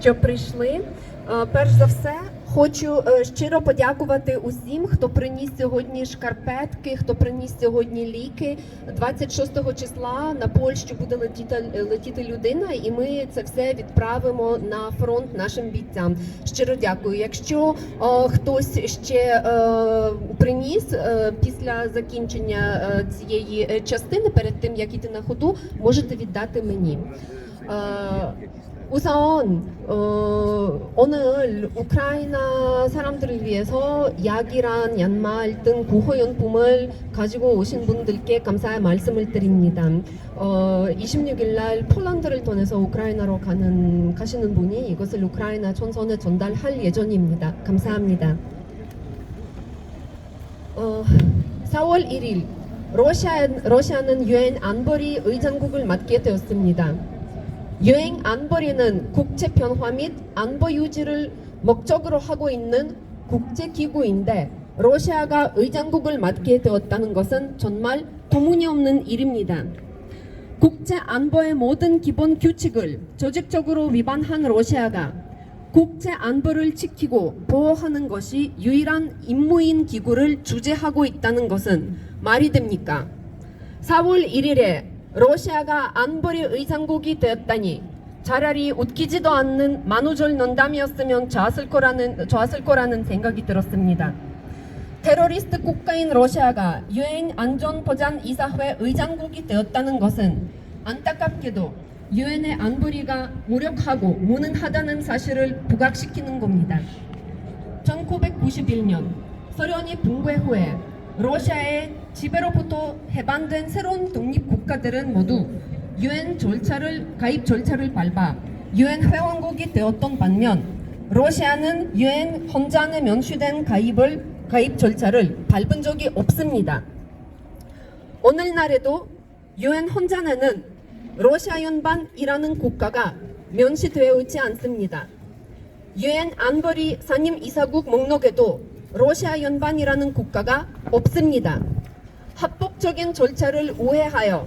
що прийшли. Перш за все, хочу щиро подякувати усім, хто приніс сьогодні шкарпетки, хто приніс сьогодні ліки. 26 числа на Польщу буде летіти людина, і ми це все відправимо на фронт нашим бійцям. Щиро дякую. Якщо хтось ще приніс після закінчення цієї частини, перед тим, як іти на ходу, можете віддати мені. 우선 오늘 우크라이나 사람들을 위해서 약이란 양말 등 구호용품을 가지고 오신 분들께 감사의 말씀을 드립니다. 26일 날 폴란드를 통해서 우크라이나로 가시는 분이 이것을 우크라이나 총선에 전달할 예정입니다. 감사합니다. 4월 1일 러시아는 유엔 안보리 의장국을 맡게 되었습니다. 유엔 안보리는 국제 변화 및 안보 유지를 목적으로 하고 있는 국제 기구인데 러시아가 의장국을 맡게 되었다는 것은 정말 터무니없는 일입니다. 국제 안보의 모든 기본 규칙을 조직적으로 위반한 러시아가 국제 안보를 지키고 보호하는 것이 유일한 임무인 기구를 주재하고 있다는 것은 말이 됩니까? 4월 1일에 러시아가 안보리 의장국이 되었다니 차라리 웃기지도 않는 만우절 농담이었으면 좋았을 거라는 생각이 들었습니다. 테러리스트 국가인 러시아가 유엔 안전보장이사회 의장국이 되었다는 것은 안타깝게도 유엔의 안보리가 무력하고 무능하다는 사실을 부각시키는 겁니다. 1991년 소련이 붕괴 후에 러시아의 지배로부터 해방된 새로운 독립국가들은 모두 유엔 가입 절차를 밟아 유엔 회원국이 되었던 반면 러시아는 유엔 헌장에 명시된 가입 절차를 밟은 적이 없습니다. 오늘날에도 유엔 헌장에는 러시아 연방이라는 국가가 명시되어 있지 않습니다. 유엔 안보리 상임 이사국 목록에도 러시아 연방이라는 국가가 없습니다. 합법적인 절차를 우회하여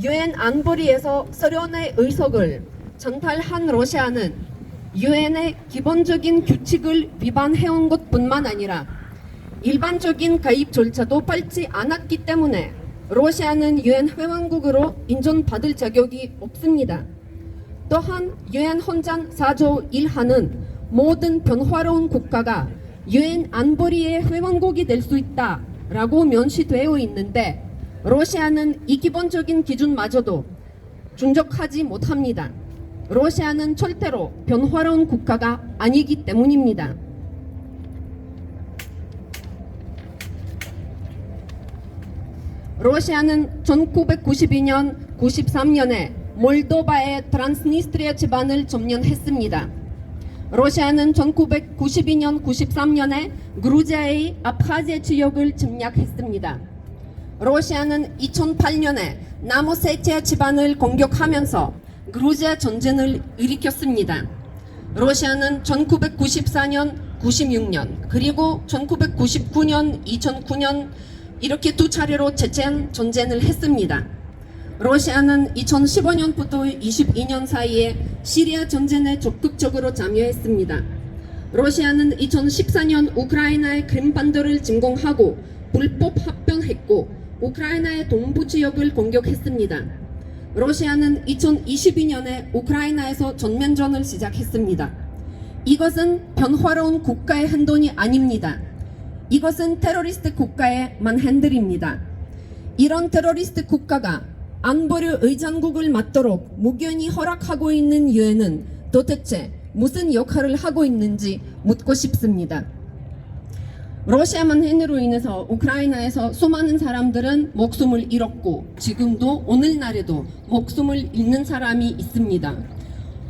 유엔 안보리에서 소련의 의석을 전달한 러시아는 유엔의 기본적인 규칙을 위반해온 것뿐만 아니라 일반적인 가입 절차도 밟지 않았기 때문에 러시아는 유엔 회원국으로 인정받을 자격이 없습니다. 또한 유엔 헌장 4조 1하는 모든 변화로운 국가가 유엔 안보리의 회원국이 될 수 있다라고 명시되어 있는데 러시아는 이 기본적인 기준마저도 충족하지 못합니다. 러시아는 절대로 변화로운 국가가 아니기 때문입니다. 러시아는 1992년, 93년에 몰도바의 트란스니스트리아 지방을 점령했습니다. 러시아는 1992년, 93년에 그루지아의 아프하지아 지역을 침략했습니다. 러시아는 2008년에 남오세티아 지방을 공격하면서 그루지아 전쟁을 일으켰습니다. 러시아는 1994년, 96년, 그리고 1999년, 2009년 이렇게 두 차례로 체첸 전쟁을 했습니다. 러시아는 2015년부터 22년 사이에 시리아 전쟁에 적극적으로 참여했습니다. 러시아는 2014년 우크라이나의 크림반도를 침공하고 불법 합병했고 우크라이나의 동부 지역을 공격했습니다. 러시아는 2022년에 우크라이나에서 전면전을 시작했습니다. 이것은 변화로운 국가의 행동이 아닙니다. 이것은 테러리스트 국가의 만행들입니다. 이런 테러리스트 국가가 안보리 의장국을 맡도록 무견히 허락하고 있는 유엔은 도대체 무슨 역할을 하고 있는지 묻고 싶습니다. 러시아 만행으로 인해서 우크라이나에서 수많은 사람들은 목숨을 잃었고 지금도 오늘날에도 목숨을 잃는 사람이 있습니다.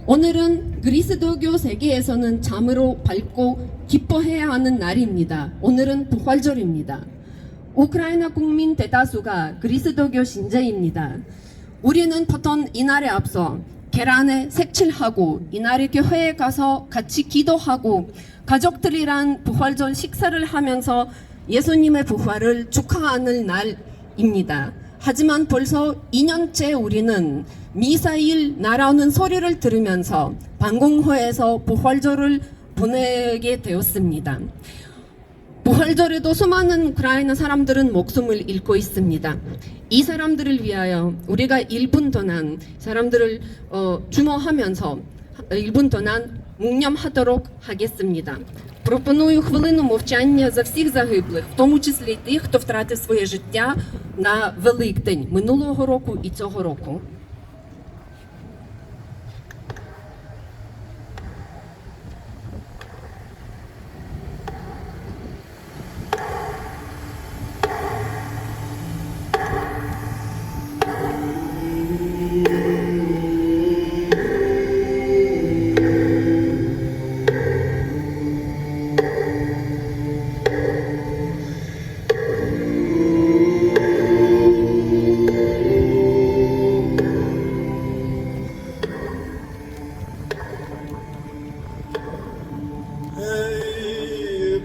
오늘은 그리스도교 세계에서는 참으로 밝고 기뻐해야 하는 날입니다. 오늘은 부활절입니다. 우크라이나 국민 대다수가 그리스도교 신자입니다. 우리는 보통 이날에 앞서 계란에 색칠하고 이날에 교회에 가서 같이 기도하고 가족들이랑 부활절 식사를 하면서 예수님의 부활을 축하하는 날입니다. 하지만 벌써 2년째 우리는 미사일 날아오는 소리를 들으면서 방공호에서 부활절을 보내게 되었습니다. 부활절에도 수많은 우크라이나 사람들은 목숨을 잃고 있습니다. 이 사람들을 위하여 우리가 1분 동안 사람들을 주모하면서 1분 동안 묵념하도록 하겠습니다. Пропоную хвилину мовчання за всіх загиблих, в тому числі й тих, хто втратив своє життя на Великдень минулого року і цього року.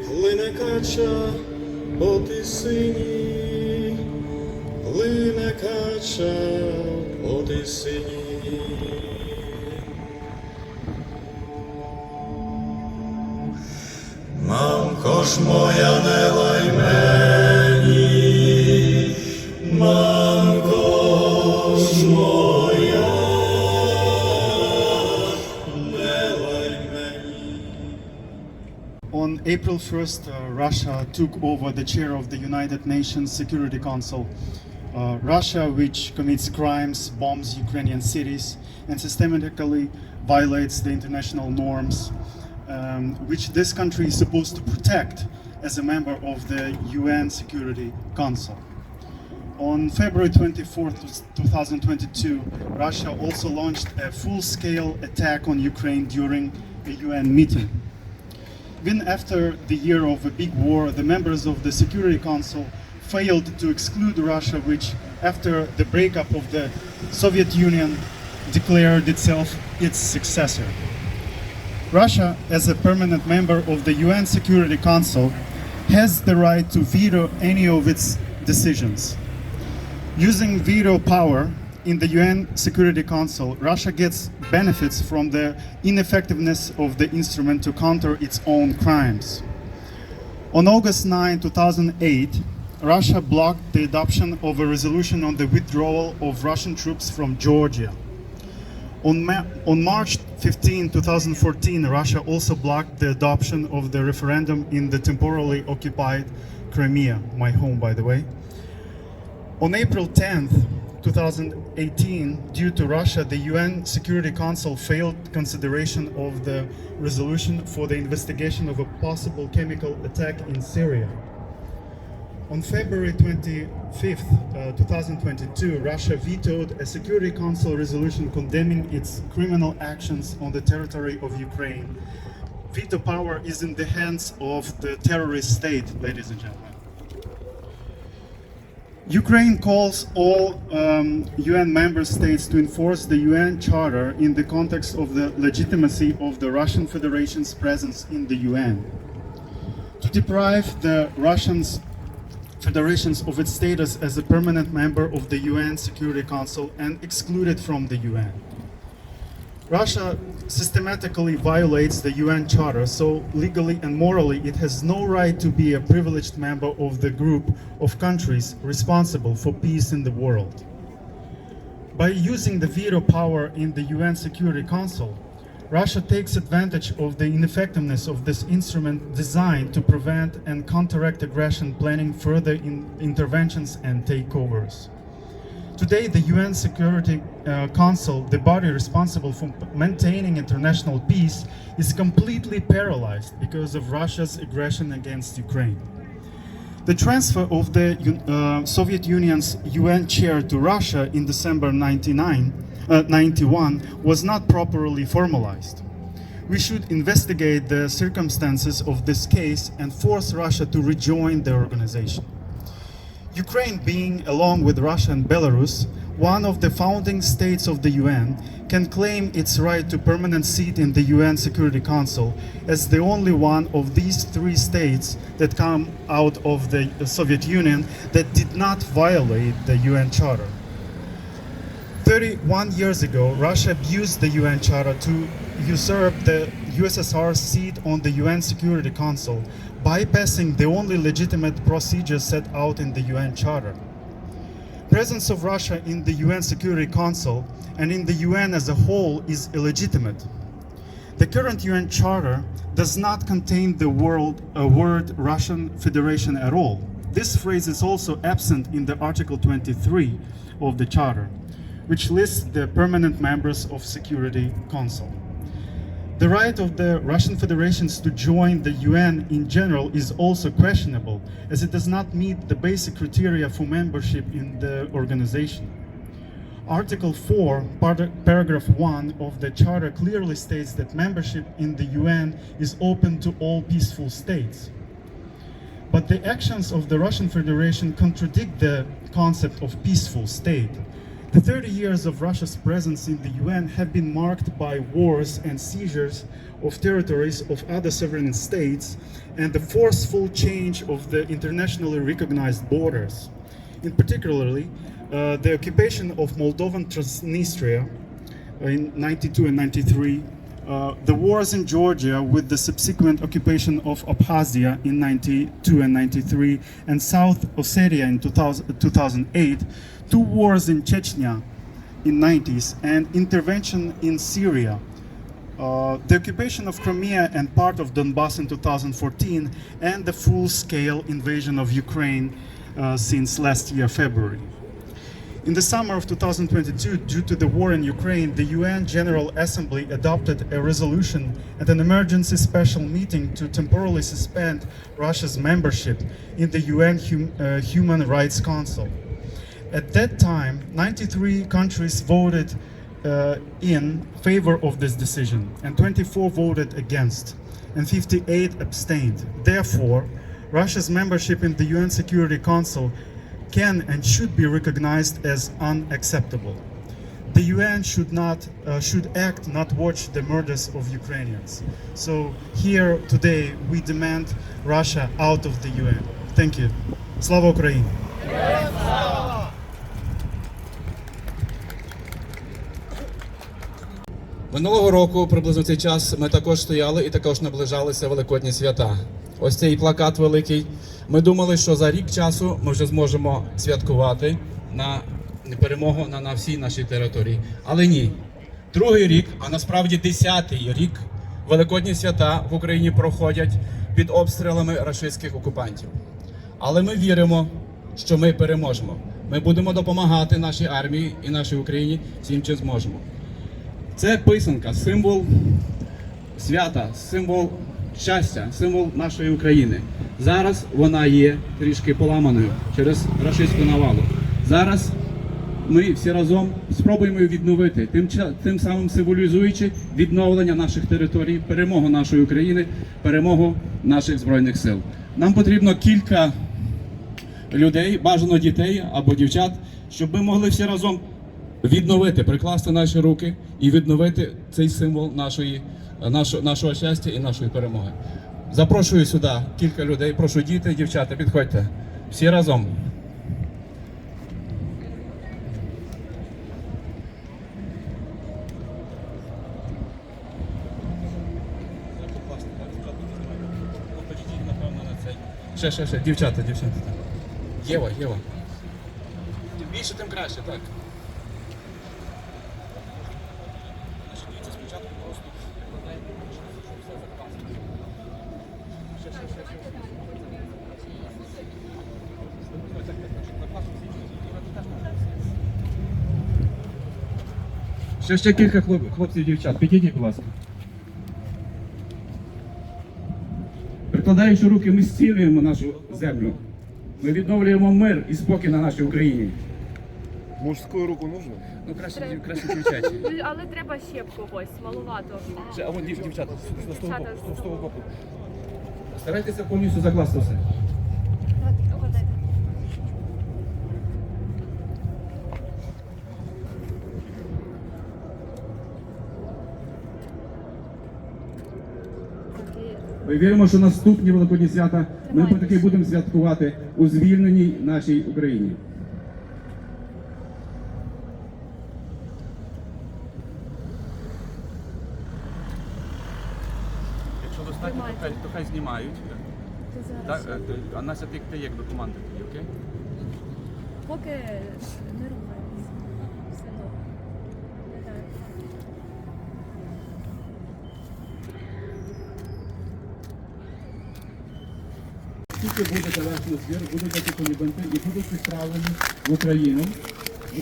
Плине кача по тисині, плине кача по тисині. Мамко ж моя, не лай мені, мамко ж моя, не лай мені. On April 1st, Russia took over the chair of the United Nations Security Council. Russia, which commits crimes, bombs Ukrainian cities, and systematically violates the international norms, which this country is supposed to protect as a member of the UN Security Council. On February 24th, 2022, Russia also launched a full-scale attack on Ukraine during a UN meeting. Even after the year of a big war, the members of the Security Council failed to exclude Russia, which, after the breakup of the Soviet Union, declared itself its successor. Russia, as a permanent member of the UN Security Council, has the right to veto any of its decisions. Using veto power in the UN Security Council, Russia gets benefits from the ineffectiveness of the instrument to counter its own crimes. On August 9, 2008, Russia blocked the adoption of a resolution on the withdrawal of Russian troops from Georgia. On March 15, 2014, Russia also blocked the adoption of the referendum in the temporarily occupied Crimea, my home, by the way. On April 10th, 2018, due to Russia, the UN Security Council failed consideration of the resolution for the investigation of a possible chemical attack in Syria. On February 25th, 2022, Russia vetoed a Security Council resolution condemning its criminal actions on the territory of Ukraine. Veto power is in the hands of the terrorist state, ladies and gentlemen. Ukraine calls all UN member states to enforce the UN Charter in the context of the legitimacy of the Russian Federation's presence in the UN. To deprive the Russian Federations of its status as a permanent member of the UN Security Council and exclude it from the UN. Russia systematically violates the UN Charter, so legally and morally it has no right to be a privileged member of the group of countries responsible for peace in the world. By using the veto power in the UN Security Council, Russia takes advantage of the ineffectiveness of this instrument designed to prevent and counteract aggression, planning further interventions and takeovers. Today, the UN Security Council, the body responsible for maintaining international peace, is completely paralyzed because of Russia's aggression against Ukraine. The transfer of the Soviet Union's UN chair to Russia in December 1991 was not properly formalized. We should investigate the circumstances of this case and force Russia to rejoin the organization. Ukraine being, along with Russia and Belarus, one of the founding states of the UN, can claim its right to permanent seat in the UN Security Council as the only one of these three states that come out of the Soviet Union that did not violate the UN Charter. 31 years ago, Russia abused the UN Charter to usurp the USSR's seat on the UN Security Council, bypassing the only legitimate procedure set out in the UN Charter. Presence of Russia in the UN Security Council and in the UN as a whole is illegitimate. The current UN Charter does not contain the word Russian Federation at all. This phrase is also absent in the Article 23 of the Charter, which lists the permanent members of Security Council. The right of the Russian Federation to join the UN in general is also questionable, as it does not meet the basic criteria for membership in the organization. Article 4, paragraph 1 of the Charter clearly states that membership in the UN is open to all peaceful states. But the actions of the Russian Federation contradict the concept of peaceful state. The 30 years of Russia's presence in the UN have been marked by wars and seizures of territories of other sovereign states and the forceful change of the internationally recognized borders. In particularly, the occupation of Moldovan Transnistria in 92 and 93, the wars in Georgia with the subsequent occupation of Abkhazia in 92 and 93, and South Ossetia in 2008, two wars in Chechnya in 90s, and intervention in Syria, the occupation of Crimea and part of Donbass in 2014, and the full-scale invasion of Ukraine since last year, February. In the summer of 2022, due to the war in Ukraine, the UN General Assembly adopted a resolution at an emergency special meeting to temporarily suspend Russia's membership in the UN Human Rights Council. At that time, 93 countries voted in favor of this decision, and 24 voted against, and 58 abstained. Therefore, Russia's membership in the UN Security Council can and should be recognized as unacceptable. The UN should act, not watch the murders of Ukrainians. So here today we demand Russia out of the UN. Thank you. Slava Ukraini! Минулого року, приблизно в цей час, ми також стояли і також наближалися Великодні свята. Ось цей плакат великий. Ми думали, що за рік часу ми вже зможемо святкувати на перемогу на всій нашій території. Але ні. Другий рік, а насправді 10-й рік, Великодні свята в Україні проходять під обстрілами російських окупантів. Але ми віримо, що ми переможемо. Ми будемо допомагати нашій армії і нашій Україні всім, чим зможемо. Це писанка, символ свята, символ щастя, символ нашої України. Зараз вона є трішки поламаною через російську навалу. Зараз ми всі разом спробуємо її відновити, тим самим символізуючи відновлення наших територій, перемогу нашої України, перемогу наших Збройних сил. Нам потрібно кілька людей, бажано дітей або дівчат, щоб ми могли всі разом відновити, прикласти наші руки і відновити цей символ нашого щастя і нашої перемоги. Запрошую сюди кілька людей, прошу діти, дівчата, підходьте. Всі разом. Ще, дівчата. Єва. Тим більше, тим краще, так. Ще кілька хлопців, дівчат. Підійдіть, будь ласка. Прикладаючи руки, ми зцілюємо нашу землю. Ми відновлюємо мир і спокій на нашій Україні. Мужську руку нужно? Ну, краще дівчачі. Але треба ще когось, маловато. А вон дівчата, Дівчата, з того боку. Старайтеся повністю закласти все. Ми віримо, що наступні великодні свята ми таки будемо святкувати у звільненій нашій Україні. Якщо достатньо, то хай знімають. А Настя, ти як до команди тоді, окей? Поки не рухаємося. Все добре. Тільки буде завершено збір, будуть такі полігонти і будуть відправлені в Україну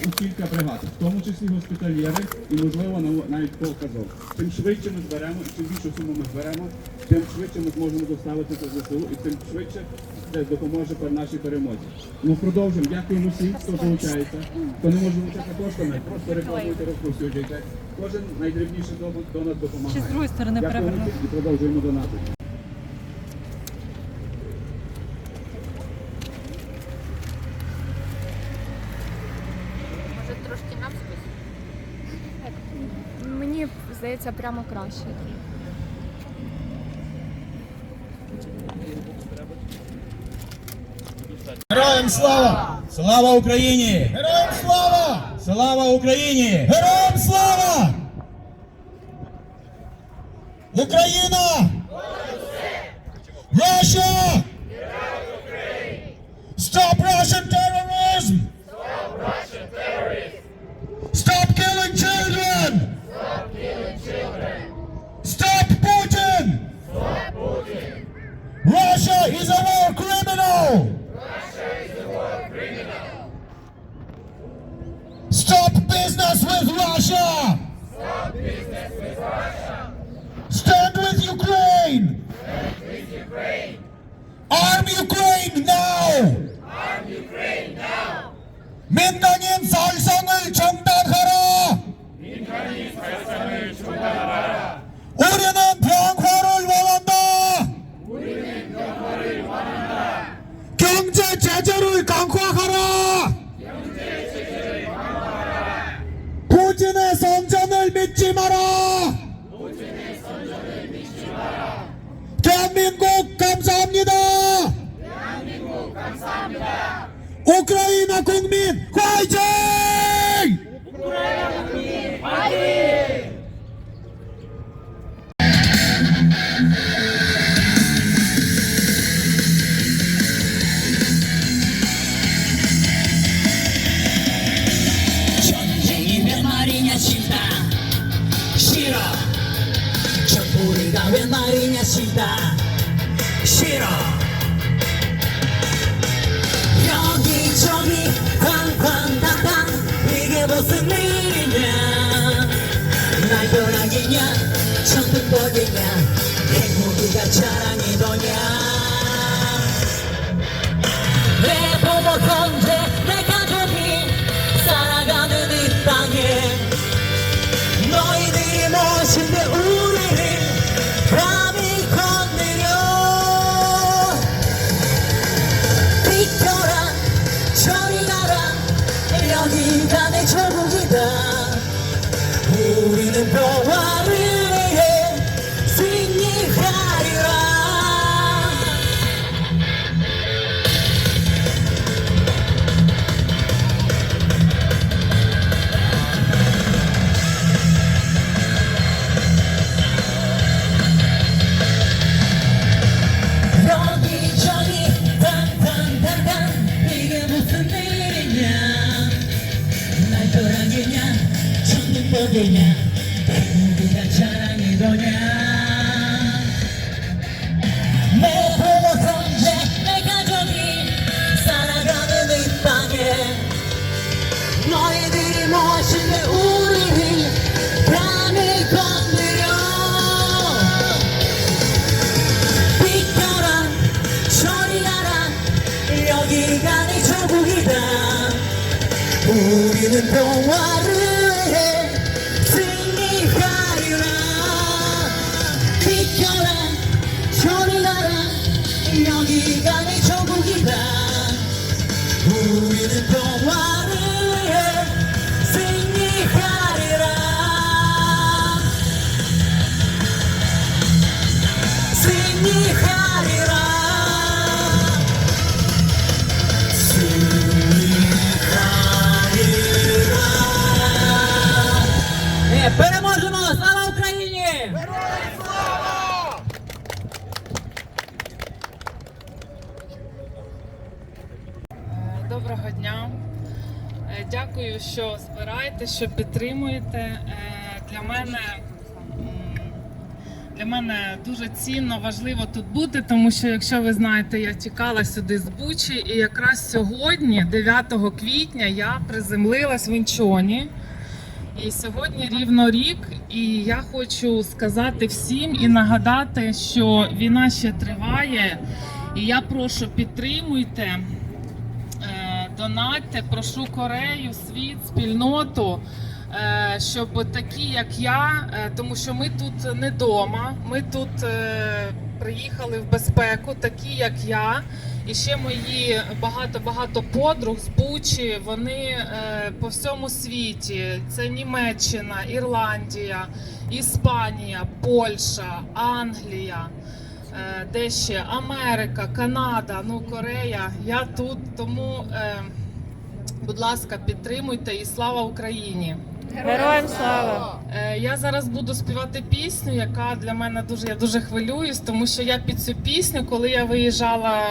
у кілька бригад, в тому числі госпітальєри і, можливо, навіть показов. Чим швидше ми зберемо, чим більшу суму ми зберемо, тим швидше ми зможемо доставити це ЗСУ і тим швидше це допоможе нашій перемозі. Ми продовжуємо. Дякуємо всім, хто долучається. Хто не може долучати коштами, просто рекламуйте, розповсюджуйте. Кожен найдрібніший донат допомагає. Чи з другої сторони Дякуємо і продовжуємо донати. Трошки навскось. Мені здається, прямо краще. Героям слава! Слава Україні! Героям слава! Слава Україні! Героям слава! Україна! Russia! Stop Russian terrorism! Stop killing children! Stop Putin! Russia is a war criminal! Stop business with Russia! Stand with Ukraine! Arm Ukraine now! 민간인 살상을 중단하라! 우리는 평화를 원한다! 경제 제재를 강화하라! 푸틴의 선전을 믿지 마라! 대한민국 감사합니다! 우크라이나 국민 화이팅! 우크라이나 국민 화이팅! 전쟁이 웬 말이냐 싫다 싫어 정부리가 웬 말이냐 싫다 싫어 여기저기 쾅쾅당당 이게 무슨 일이냐 날벼락이냐 천둥번이냐 핵무기가 자랑이더냐 내 부모 형제 내 가족이 살아가는 이 땅에 너희들이 무엇인데 우리를 감히 건드려 비켜라 저리 가라 여기가 내 조국이다 우리는 평화를 위해 승리하리라 여기저기 당당당당 이게 무슨 일이냐 날벼락이냐 천둥번이냐 핵무기가 자랑이더냐 내 부모 형제 내 가족이 살아가는 이 땅에 너희들이 무엇인데 우리를 감히 건드려 비켜라 저리 가라 여기가 내 조국이다 우리는 평화를 위해 승리하리라 비켜라 저리 가라 여기가 내 조국이다 우리는 평화를 위해 승리하리라 승리 доброго дня. Дякую, що збираєте, що підтримуєте. Для мене дуже цінно, важливо тут бути, тому що, якщо ви знаєте, я тікала сюди з Бучі, і якраз сьогодні, 9 квітня, я приземлилась в Інчоні. І сьогодні рівно рік, і я хочу сказати всім і нагадати, що війна ще триває, і я прошу, підтримуйте, донатьте, прошу Корею, світ, спільноту, щоб такі, як я, тому що ми тут не вдома, ми тут приїхали в безпеку, такі, як я, і ще мої багато подруг з Бучі, вони по всьому світі, це Німеччина, Ірландія, Іспанія, Польща, Англія, де ще Америка, Канада, ну Корея, я тут, тому, будь ласка, підтримуйте і слава Україні! Героям слава! Я зараз буду співати пісню, яка для мене я дуже хвилююсь, тому що я під цю пісню, коли я виїжджала,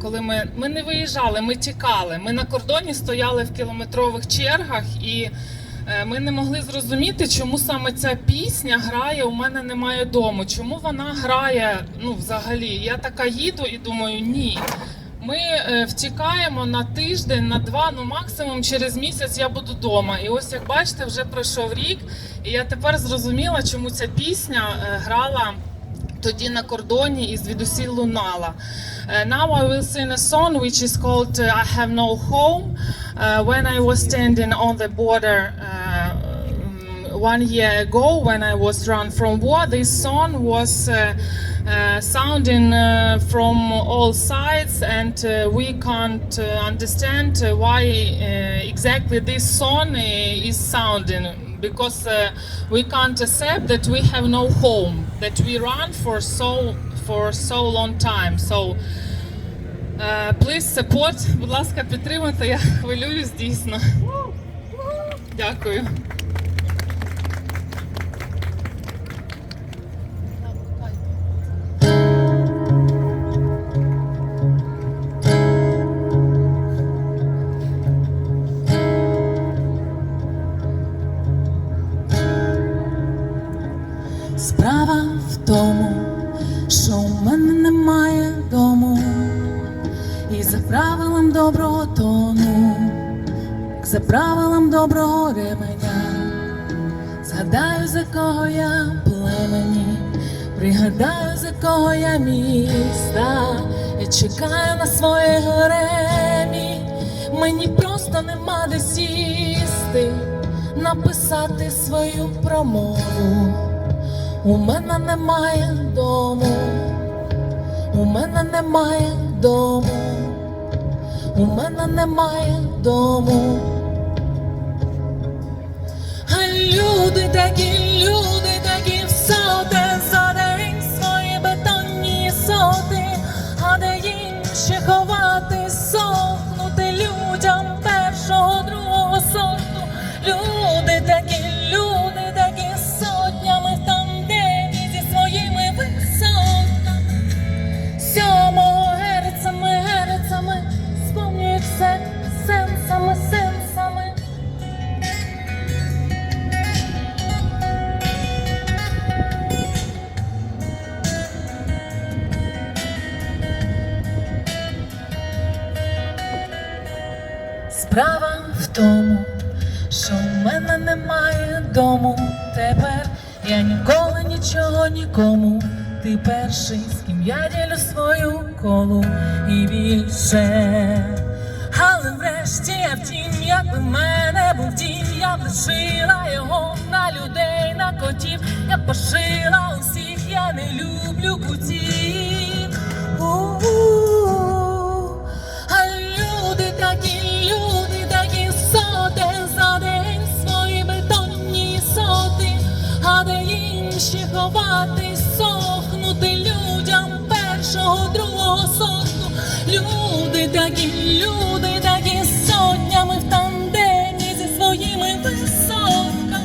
коли ми не виїжджали, ми тікали. Ми на кордоні стояли в кілометрових чергах, і ми не могли зрозуміти, чому саме ця пісня грає «У мене немає дому». Чому вона грає, ну, взагалі. Я така їду і думаю, ні. Ми втікаємо на тиждень, на 2, ну максимум через місяць я буду вдома. І ось, як бачите, вже пройшов рік, і я тепер зрозуміла, чому ця пісня грала тоді на кордоні і звідусіль лунала. Now I will sing a song which is called I Have No Home. When I was standing on the border 1 year ago, when I was run from war, this song was sounding from all sides, and we can't understand why exactly this song is sounding, because we can't accept that we have no home, that we run for so long time. So please support, будь ласка, підтримуйте, я хвилююсь дійсно. Дякую. Справа в тому, що у мене немає дому, і за правилом доброго тону, за правилом доброго ременя, згадаю, за кого я племені, пригадаю, за кого я міста, і чекаю на своє горемі, мені просто нема де сісти, написати свою промову. У мене немає дому, у мене немає дому, у мене немає дому. А люди такі всоти, за день свої бетонні соти, а де інші ховати, сохнути людям першого, другого сорту. Люди такі сотнями в тандемі зі своїми висотами, 7-го герцами, сповнюють все сенсами. Справа в тому, що в мене немає дому тепер, я ніколи нічого нікому, ти перший, з ким я ділю свою колу і більше. Але врешті я втім, якби в мене був дім, я б лишила його на людей, на котів, я пошила усіх, я не люблю кутів. А люди такі сотень за день свої бетонні соти, а де інші ховати, сохнути людям першого, другого сорту. Люди такі сотнями в тандемі зі своїми висотками,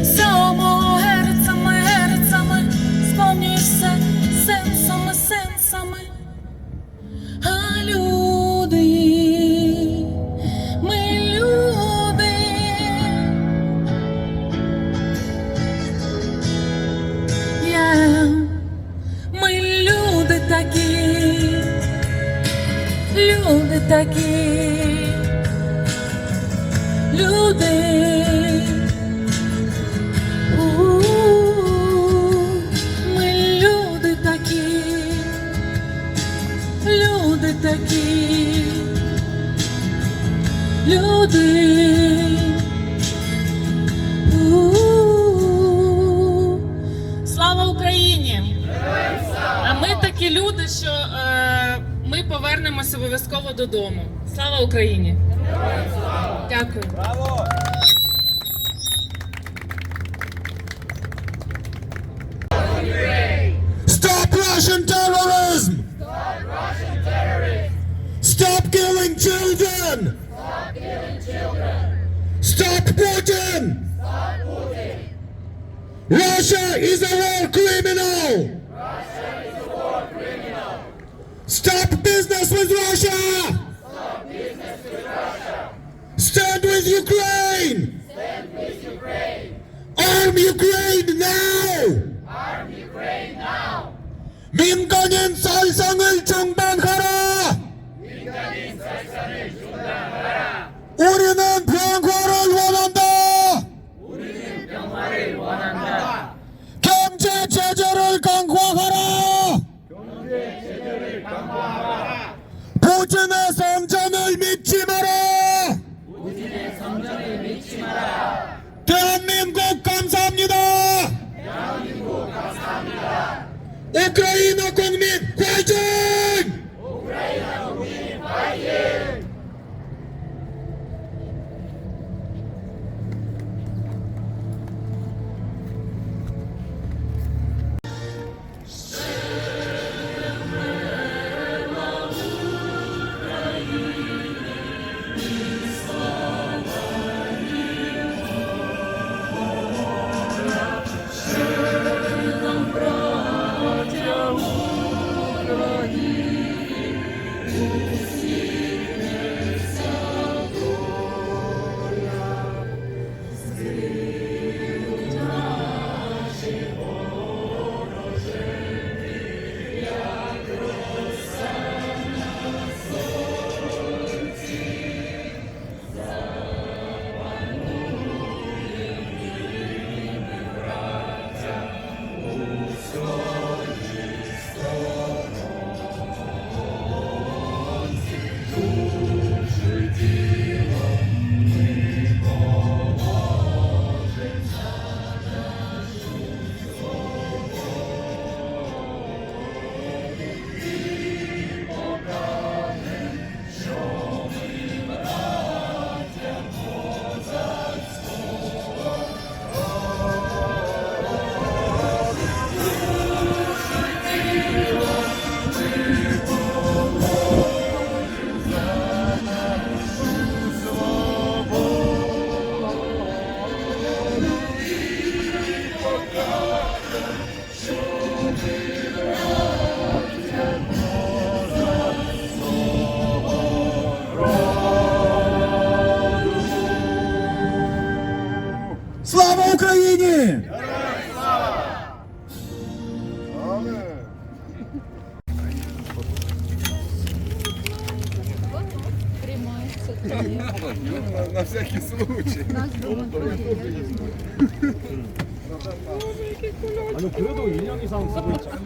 7-го герцами, сповнюють все сенсами. А люди люди. Ми люди такі, люди такі, люди. Слава Україні! А ми такі люди, що ми повернемося обов'язково додому. Слава Україні! Дякую. Stop Russian terrorism! Stop Russian terrorism! Stop killing children! Stop killing children! Stop Putin! Stop Putin! Russia is a war criminal! Russia is a war criminal! Stop business with Russia! Stop business with Russia! Stand with Ukraine! Stand with Ukraine! Arm Ukraine now! Arm Ukraine now! 민간인 살상을 중단하라! 민간인 살상을 중단하라! 우리는 평화를 원한다! 우리는 평화를 원한다! 경제 제재를 강화하라! 경제 제재를 강화하라! 부진의 성전을 믿지 마라! 부진의 성전을 믿지 마라! 대한민국 감사합니다! 대한민국 감사합니다! 우크라이나 국민 화이팅! 우크라이나 국민 화이팅! Слава Україні! На всякий случай. 아니 그래도 2년 이상 쓰고 있잖아.